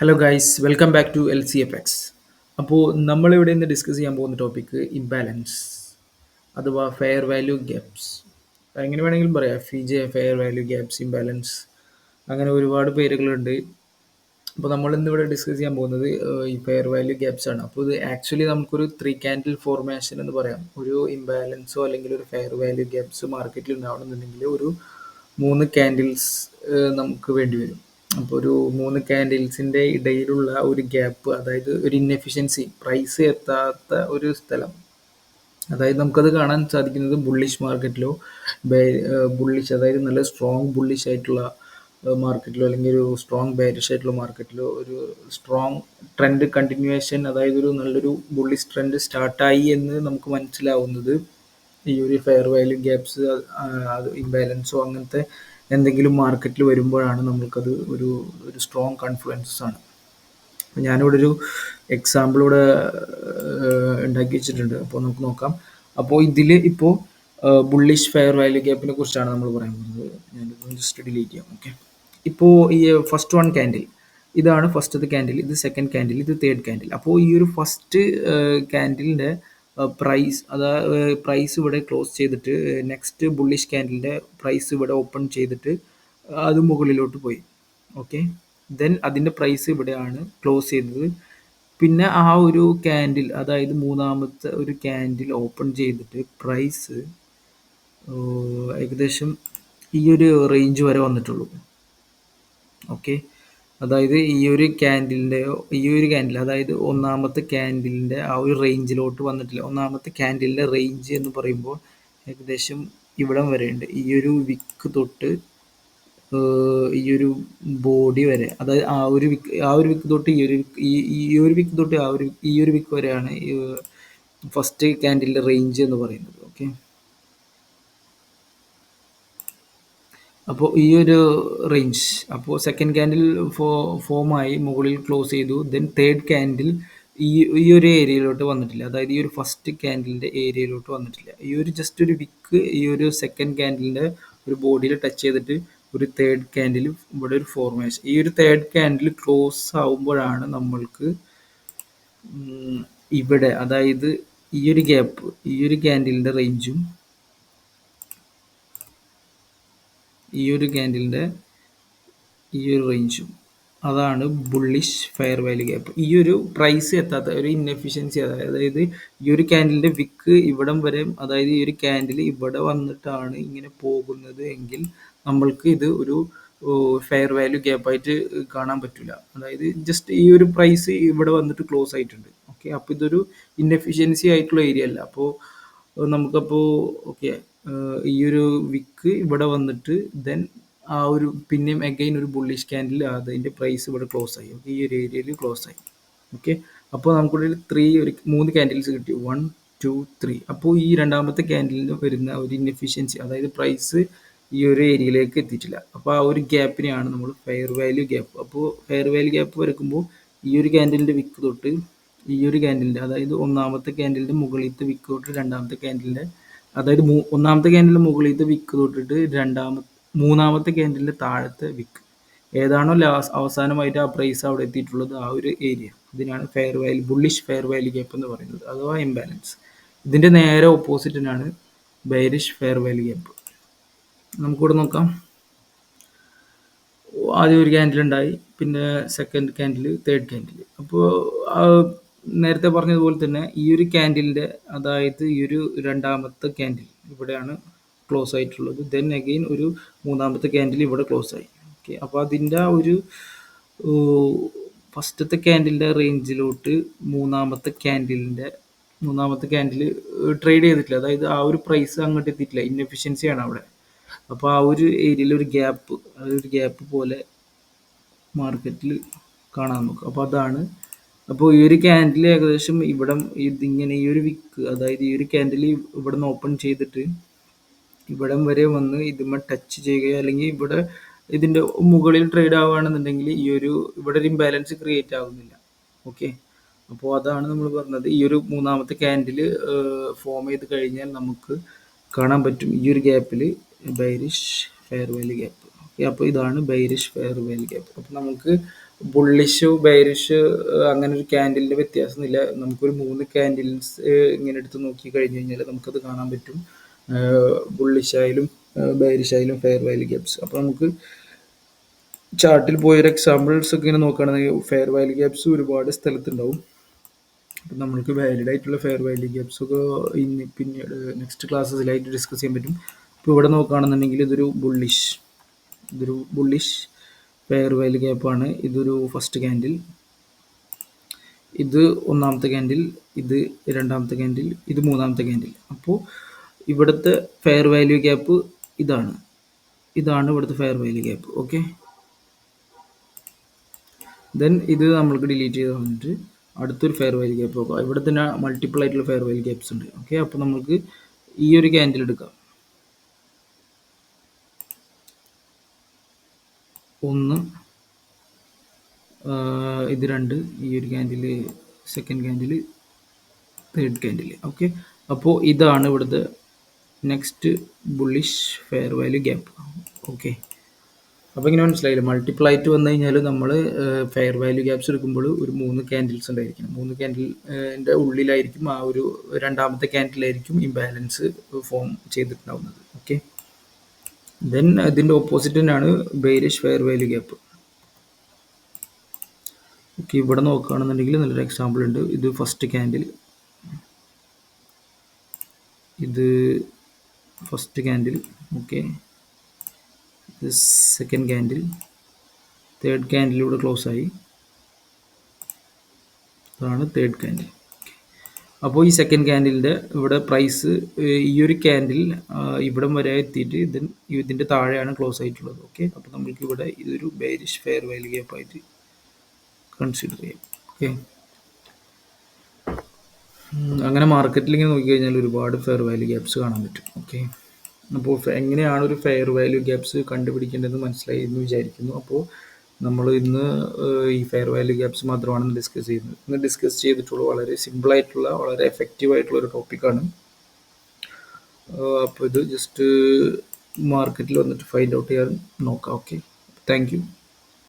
Hello guys, welcome back to L C F X. അപ്പോൾ നമ്മളിവിടെ ഇന്ന് ഡിസ്കസ് ചെയ്യാൻ പോകുന്ന ടോപ്പിക്ക് ഇംബാലൻസ് അഥവാ ഫെയർ വാല്യൂ ഗ്യാപ്സ്. എങ്ങനെ വേണമെങ്കിലും പറയാം, ഫെയർ വാല്യൂ ഗ്യാപ്സ്, ഇംബാലൻസ്, അങ്ങനെ ഒരുപാട് പേരുകളുണ്ട്. അപ്പോൾ നമ്മൾ ഇന്നിവിടെ ഡിസ്കസ് ചെയ്യാൻ പോകുന്നത് ഈ ഫെയർ വാല്യൂ ഗ്യാപ്സ് ആണ്. അപ്പോൾ ഇത് ആക്ച്വലി നമുക്കൊരു ത്രീ ക്യാൻഡിൽ ഫോർമേഷൻ എന്ന് പറയാം. ഒരു ഇംബാലൻസോ അല്ലെങ്കിൽ ഒരു ഫെയർ വാല്യൂ ഗ്യാപ്സ് മാർക്കറ്റിൽ ഉണ്ടാവണമെന്നുണ്ടെങ്കിൽ ഒരു മൂന്ന് ക്യാൻഡിൽസ് നമുക്ക് വേണ്ടി വരും. അപ്പോൾ ഒരു മൂന്ന് ക്യാൻഡിൽസിൻ്റെ ഇടയിലുള്ള ഒരു ഗ്യാപ്പ്, അതായത് ഒരു ഇൻഎഫിഷ്യൻസി, പ്രൈസ് എത്താത്ത ഒരു സ്ഥലം, അതായത് നമുക്കത് കാണാൻ സാധിക്കുന്നത് ബുള്ളിഷ് മാർക്കറ്റിലോ ബുള്ളിഷ്, അതായത് നല്ല സ്ട്രോങ് ബുള്ളിഷ് ആയിട്ടുള്ള മാർക്കറ്റിലോ അല്ലെങ്കിൽ ഒരു സ്ട്രോങ് ബെയറിഷ് ആയിട്ടുള്ള മാർക്കറ്റിലോ ഒരു സ്ട്രോങ് ട്രെൻഡ് കണ്ടിന്യൂവേഷൻ, അതായത് ഒരു നല്ലൊരു ബുള്ളിഷ് ട്രെൻഡ് സ്റ്റാർട്ടായി എന്ന് നമുക്ക് മനസ്സിലാവുന്നത് ഈ ഒരു ഫെയർ വാല്യൂ ഗ്യാപ്സ്, അത് ഇംബാലൻസോ അങ്ങനത്തെ എന്തെങ്കിലും മാർക്കറ്റിൽ വരുമ്പോഴാണ് നമ്മൾക്കത് ഒരു ഒരു സ്ട്രോങ് കോൺഫിഡൻസസ് ആണ്. അപ്പോൾ ഞാനിവിടെ ഒരു എക്സാമ്പിൾ ഇവിടെ ഉണ്ടാക്കി വെച്ചിട്ടുണ്ട്. അപ്പോൾ നമുക്ക് നോക്കാം. അപ്പോൾ ഇതിൽ ഇപ്പോൾ ബുള്ളിഷ് ഫെയർ വാല്യൂ ഗ്യാപ്പിനെ കുറിച്ചാണ് നമ്മൾ പറയാൻ പോകുന്നത്. ഞാനിത് ജസ്റ്റ് ഡിലീറ്റ് ചെയ്യാം. ഓക്കെ, ഇപ്പോൾ ഈ ഫസ്റ്റ് വൺ ക്യാൻഡിൽ, ഇതാണ് ഫസ്റ്റത്തെ ക്യാൻഡിൽ, ഇത് സെക്കൻഡ് ക്യാൻഡിൽ, ഇത് തേർഡ് ക്യാൻഡിൽ. അപ്പോൾ ഈ ഒരു ഫസ്റ്റ് ക്യാൻഡിലിൻ്റെ പ്രൈസ്, അതായത് പ്രൈസ് ഇവിടെ ക്ലോസ് ചെയ്തിട്ട് നെക്സ്റ്റ് ബുള്ളിഷ് ക്യാൻഡിലിൻ്റെ പ്രൈസ് ഇവിടെ ഓപ്പൺ ചെയ്തിട്ട് അത് മുകളിലോട്ട് പോയി. ഓക്കെ, ദെൻ അതിൻ്റെ പ്രൈസ് ഇവിടെയാണ് ക്ലോസ് ചെയ്തത്. പിന്നെ ആ ഒരു ക്യാൻഡിൽ, അതായത് മൂന്നാമത്തെ ഒരു ക്യാൻഡിൽ ഓപ്പൺ ചെയ്തിട്ട് പ്രൈസ് ഏകദേശം ഈ ഒരു റേഞ്ച് വരെ വന്നിട്ടുള്ളൂ. ഓക്കെ, അതായത് ഈ ഒരു ക്യാൻഡിൽ, അതായത് ഒന്നാമത്തെ ക്യാൻഡിലിൻ്റെ ആ ഒരു റേഞ്ചിലോട്ട് വന്നിട്ടില്ല. ഒന്നാമത്തെ ക്യാൻഡിലിൻ്റെ റേഞ്ച് എന്ന് പറയുമ്പോൾ ഏകദേശം ഇവിടം വരെ ഉണ്ട്. ഈ ഒരു വിക്ക് തൊട്ട് ഈ ഒരു ബോഡി വരെ, അതായത് ആ ഒരു വിക്ക് തൊട്ട് ഈ ഒരു വിക്ക് തൊട്ട് ഈ ഒരു വിക്ക് വരെയാണ് ഫസ്റ്റ് ക്യാൻഡിലിൻ്റെ റേഞ്ച് എന്ന് പറയുന്നത്. ഓക്കെ, അപ്പോൾ ഈ ഒരു റേഞ്ച്, അപ്പോൾ സെക്കൻഡ് ക്യാൻഡിൽ ഫോമായി മുകളിൽ ക്ലോസ് ചെയ്തു. ദെൻ തേർഡ് ക്യാൻഡിൽ ഈ ഒരു ഏരിയയിലോട്ട് വന്നിട്ടില്ല, അതായത് ഈ ഒരു ഫസ്റ്റ് ക്യാൻഡിലിൻ്റെ ഏരിയയിലോട്ട് വന്നിട്ടില്ല. ഈ ഒരു ജസ്റ്റ് ഒരു വിക്ക് ഈ ഒരു സെക്കൻഡ് ക്യാൻഡിലിൻ്റെ ഒരു ബോഡിയിൽ ടച്ച് ചെയ്തിട്ട് ഒരു തേർഡ് ക്യാൻഡിൽ ഇവിടെ ഒരു ഫോർമേഷൻ. ഈ ഒരു തേർഡ് ക്യാൻഡിൽ ക്ലോസ് ആവുമ്പോഴാണ് നമ്മൾക്ക് ഇവിടെ, അതായത് ഈ ഒരു ഗ്യാപ്പ്, ഈ ഒരു ക്യാൻഡിലിൻ്റെ റേഞ്ചും ഈ ഒരു ക്യാൻഡിലിൻ്റെ ഈ ഒരു റേഞ്ചും, അതാണ് ബുള്ളിഷ് ഫെയർ വാല്യൂ ഗ്യാപ്പ്. ഈ ഒരു പ്രൈസ് എത്താത്ത ഒരു ഇൻഎഫിഷ്യൻസി, അതായത് ഈ ഒരു ക്യാൻഡിലിൻ്റെ വിക്ക് ഇവിടം വരെ, അതായത് ഈ ഒരു ക്യാൻഡിൽ ഇവിടെ വന്നിട്ടാണ് ഇങ്ങനെ പോകുന്നത് എങ്കിൽ നമ്മൾക്ക് ഇത് ഒരു ഫെയർ വാല്യൂ ഗ്യാപ്പായിട്ട് കാണാൻ പറ്റില്ല. അതായത് ജസ്റ്റ് ഈ ഒരു പ്രൈസ് ഇവിടെ വന്നിട്ട് ക്ലോസ് ആയിട്ടുണ്ട്. ഓക്കെ, അപ്പോൾ ഇതൊരു ഇൻഎഫിഷ്യൻസി ആയിട്ടുള്ള ഏരിയ അല്ല. അപ്പോൾ നമുക്കപ്പോൾ ഓക്കെ, ഈ ഒരു വിക്ക് ഇവിടെ വന്നിട്ട് ദെൻ ആ ഒരു പിന്നെയും അഗൈൻ ഒരു ബുള്ളിഷ് ക്യാൻഡിൽ, അതിൻ്റെ പ്രൈസ് ഇവിടെ ക്ലോസ് ആയി. ഓക്കെ, ഈ ഒരു ഏരിയയിൽ ക്ലോസ് ആയി. ഓക്കെ, അപ്പോൾ നമുക്കിവിടെ മൂന്ന് ക്യാൻഡിൽസ് കിട്ടി, 1 2 3. അപ്പോൾ ഈ രണ്ടാമത്തെ ക്യാൻഡിലിന് വരുന്ന ഒരു ഇൻഎഫിഷ്യൻസി, അതായത് പ്രൈസ് ഈ ഒരു ഏരിയയിലേക്ക് എത്തിയിട്ടില്ല. അപ്പോൾ ആ ഒരു ഗ്യാപ്പിനെയാണ് നമ്മൾ ഫെയർ വാല്യൂ ഗ്യാപ്പ്. അപ്പോൾ ഫെയർ വാല്യൂ ഗ്യാപ്പ് വരക്കുമ്പോൾ ഈ ഒരു ക്യാൻഡിലിൻ്റെ വിക്ക് തൊട്ട് ഈ ഒരു ക്യാൻഡിലിൻ്റെ, അതായത് ഒന്നാമത്തെ ക്യാൻഡിലിൻ്റെ മുകളിലത്തെ വിക്ക് തൊട്ട് രണ്ടാമത്തെ ക്യാൻഡിലിൻ്റെ, അതായത് ഒന്നാമത്തെ ക്യാൻഡിലിൻ്റെ മുകളിലത്തെ വിക്ക് തൊട്ടിട്ട് മൂന്നാമത്തെ ക്യാൻഡിലിൻ്റെ താഴത്തെ വിക്ക് ഏതാണോ അവസാനമായിട്ട് ആ പ്രൈസ് അവിടെ എത്തിയിട്ടുള്ളത്, ആ ഒരു ഏരിയ, ഇതിനാണ് ബുള്ളിഷ് ഫെയർ വാല്യൂ ഗ്യാപ്പ് എന്ന് പറയുന്നത്, അഥവാ ഇംബാലൻസ്. ഇതിൻ്റെ നേരെ ഓപ്പോസിറ്റിനാണ് ബെയറിഷ് ഫെയർ വാല്യൂ ഗ്യാപ്പ്. നമുക്കിവിടെ നോക്കാം. ആദ്യം ഒരു ക്യാൻഡിൽ ഉണ്ടായി, പിന്നെ സെക്കൻഡ് ക്യാൻഡിൽ, തേർഡ് ക്യാൻഡിൽ. അപ്പോൾ നേരത്തെ പറഞ്ഞതുപോലെ തന്നെ ഈ ഒരു ക്യാൻഡിലിൻ്റെ, അതായത് ഈ ഒരു രണ്ടാമത്തെ ക്യാൻഡിൽ ഇവിടെയാണ് ക്ലോസ് ആയിട്ടുള്ളത്. ദെൻ അഗെയിൻ ഒരു മൂന്നാമത്തെ ക്യാൻഡിൽ ഇവിടെ ക്ലോസ് ആയി. ഓക്കെ, അപ്പോൾ അതിൻ്റെ ആ ഒരു ഫസ്റ്റത്തെ ക്യാൻഡിലിൻ്റെ റേഞ്ചിലോട്ട് മൂന്നാമത്തെ ക്യാൻഡിൽ ട്രേഡ് ചെയ്തിട്ടില്ല, അതായത് ആ ഒരു പ്രൈസ് അങ്ങോട്ട് എത്തിയിട്ടില്ല, ഇൻഎഫിഷ്യൻസിയാണ് അവിടെ. അപ്പോൾ ആ ഒരു ഏരിയയിൽ ഒരു ഗ്യാപ്പ് പോലെ മാർക്കറ്റിൽ കാണാൻ നോക്കും. അപ്പോൾ അതാണ്, അപ്പോൾ ഈ ഒരു ക്യാൻഡിൽ ഏകദേശം ഇതിങ്ങനെ ഈ ഒരു വിക്ക്, അതായത് ഈ ഒരു ക്യാൻഡിൽ ഇവിടെ നിന്ന് ഓപ്പൺ ചെയ്തിട്ട് ഇവിടം വരെ വന്ന് ഇതുമ്മ ടച്ച് ചെയ്യുകയോ അല്ലെങ്കിൽ ഇവിടെ ഇതിൻ്റെ മുകളിൽ ട്രേഡ് ആവുകയാണെന്നുണ്ടെങ്കിൽ ഇവിടെ ഒരു ഇംബാലൻസ് ക്രിയേറ്റ് ആകുന്നില്ല. ഓക്കെ, അപ്പോൾ അതാണ് നമ്മൾ പറഞ്ഞത്. ഈ ഒരു മൂന്നാമത്തെ ക്യാൻഡിൽ ഫോം ചെയ്ത് കഴിഞ്ഞാൽ നമുക്ക് കാണാൻ പറ്റും ഈ ഒരു ഗ്യാപ്പിൽ bearish fair value gap. Okay, അപ്പോൾ ഇതാണ് ബെയറിഷ് ഫെയർ വാല്യൂ ഗ്യാപ്പ്. അപ്പോൾ നമുക്ക് ബുള്ളിഷ് ബെയറിഷ് അങ്ങനെ ഒരു ക്യാൻഡിലിൻ്റെ വ്യത്യാസമൊന്നുമില്ല. നമുക്കൊരു 3 ക്യാൻഡിൽസ് ഇങ്ങനെ എടുത്ത് നോക്കി കഴിഞ്ഞ് കഴിഞ്ഞാൽ നമുക്കത് കാണാൻ പറ്റും. ബുള്ളിഷ് ആയാലും ബെയറിഷ് ആയാലും ഫെയർ വാല്യൂ ഗ്യാപ്സ്. അപ്പോൾ നമുക്ക് ചാർട്ടിൽ പോയൊരു എക്സാമ്പിൾസ് ഒക്കെ ഇങ്ങനെ നോക്കുകയാണെങ്കിൽ ഫെയർ വാല്യൂ ഗ്യാപ്സ് ഒരുപാട് സ്ഥലത്തുണ്ടാവും. അപ്പം നമ്മൾക്ക് വാലിഡ് ആയിട്ടുള്ള ഫെയർ വാല്യൂ ഗ്യാപ്സ് ഒക്കെ ഇനി പിന്നീട് നെക്സ്റ്റ് ക്ലാസ്സസിലായിട്ട് ഡിസ്കസ് ചെയ്യാൻ പറ്റും. ഇപ്പോൾ ഇവിടെ നോക്കുകയാണെന്നുണ്ടെങ്കിൽ ഇതൊരു ബുള്ളിഷ് ഫെയർ വാല്യൂ ഗ്യാപ്പാണ്. ഇതൊരു ഫസ്റ്റ് ക്യാൻഡിൽ, ഇത് ഒന്നാമത്തെ ക്യാൻഡിൽ, ഇത് രണ്ടാമത്തെ ക്യാൻഡിൽ, ഇത് മൂന്നാമത്തെ ക്യാൻഡിൽ. അപ്പോൾ ഇവിടുത്തെ ഫെയർ വാല്യൂ ഗ്യാപ്പ് ഇതാണ് ഇവിടുത്തെ fair value gap. Okay, then ഇത് നമ്മൾക്ക് ഡിലീറ്റ് ചെയ്ത് വന്നിട്ട് അടുത്തൊരു ഫെയർ വാല്യൂ ഗ്യാപ്പ് നോക്കാം. ഇവിടെ തന്നെ മൾട്ടിപ്പിൾ ആയിട്ടുള്ള ഫെയർ വാല്യൂ ഗ്യാപ്സ് ഉണ്ട്. ഓക്കെ, അപ്പോൾ നമുക്ക് ഈ ഒരു ക്യാൻഡിൽ എടുക്കാം. 1, ഇത് 2, ഈ ഒരു candle second candle, third candle. Okay, അപ്പോൾ ഇതാണ് ഇവിടുത്തെ next bullish fair value gap. Okay, അപ്പോൾ ഇങ്ങനെ മനസ്സിലായില്ലേ? മൾട്ടിപ്പിൾ ആയിട്ട് വന്നു കഴിഞ്ഞാൽ നമ്മൾ ഫെയർ വാല്യൂ ഗ്യാപ്സ് എടുക്കുമ്പോൾ ഒരു 3 ക്യാൻഡിൽസ് ഉണ്ടായിരിക്കണം. 3 ക്യാൻഡിലിൻ്റെ ഉള്ളിലായിരിക്കും ആ ഒരു രണ്ടാമത്തെ ക്യാൻഡിലായിരിക്കും ഇംബാലൻസ് ഫോം ചെയ്തിട്ടുണ്ടാവുന്നത്. ഓക്കെ, ദെൻ ഇതിൻ്റെ ഓപ്പോസിറ്റ് തന്നെയാണ് bearish fair value gap. Okay, ഇവിടെ നോക്കുകയാണെന്നുണ്ടെങ്കിൽ നല്ലൊരു എക്സാമ്പിൾ ഉണ്ട്. ഇത് ഫസ്റ്റ് ക്യാൻഡിൽ, ഇത് ഫസ്റ്റ് ക്യാൻഡിൽ. ഓക്കെ, ഇത് സെക്കൻഡ് ക്യാൻഡിൽ, തേർഡ് ക്യാൻഡിലൂടെ ക്ലോസ് ആയി, അതാണ് തേർഡ് ക്യാൻഡിൽ. അപ്പോൾ ഈ സെക്കൻഡ് ക്യാൻഡിലിൻ്റെ ഇവിടെ പ്രൈസ് ഈ ഒരു ക്യാൻഡിൽ ഇവിടം വരെ എത്തിയിട്ട് ഇതിൻ്റെ താഴെയാണ് ക്ലോസ് ആയിട്ടുള്ളത്. ഓക്കെ, അപ്പോൾ നമുക്ക് ഇവിടെ ഇതൊരു ബെയറിഷ് ഫെയർ വാല്യൂ ഗ്യാപ്പ് ആയിട്ട് കൺസിഡർ ചെയ്യാം. ഓക്കെ, അങ്ങനെ മാർക്കറ്റിൽ ഇങ്ങനെ നോക്കിക്കഴിഞ്ഞാൽ ഒരുപാട് ഫെയർ വാല്യൂ ഗ്യാപ്സ് കാണാൻ പറ്റും. ഓക്കെ, അപ്പോൾ എങ്ങനെയാണ് ഒരു ഫെയർ വാല്യൂ ഗ്യാപ്സ് കണ്ടുപിടിക്കേണ്ടതെന്ന് മനസ്സിലായി എന്ന് വിചാരിക്കുന്നു. അപ്പോൾ നമ്മൾ ഇന്ന് ഈ ഫെയർ വാല്യൂ ഗ്യാപ്സ് മാത്രമാണ് ഡിസ്കസ് ചെയ്യുന്നത്. ഇന്ന് ഡിസ്കസ് ചെയ്തിട്ടുള്ള വളരെ സിമ്പിളായിട്ടുള്ള വളരെ എഫക്റ്റീവ് ആയിട്ടുള്ള ഒരു ടോപ്പിക്കാണ്. അപ്പോൾ ഇത് ജസ്റ്റ് മാർക്കറ്റിൽ വന്നിട്ട് ഫൈൻഡ് ഔട്ട് ചെയ്യാൻ നോക്കാം. Okay, thank you.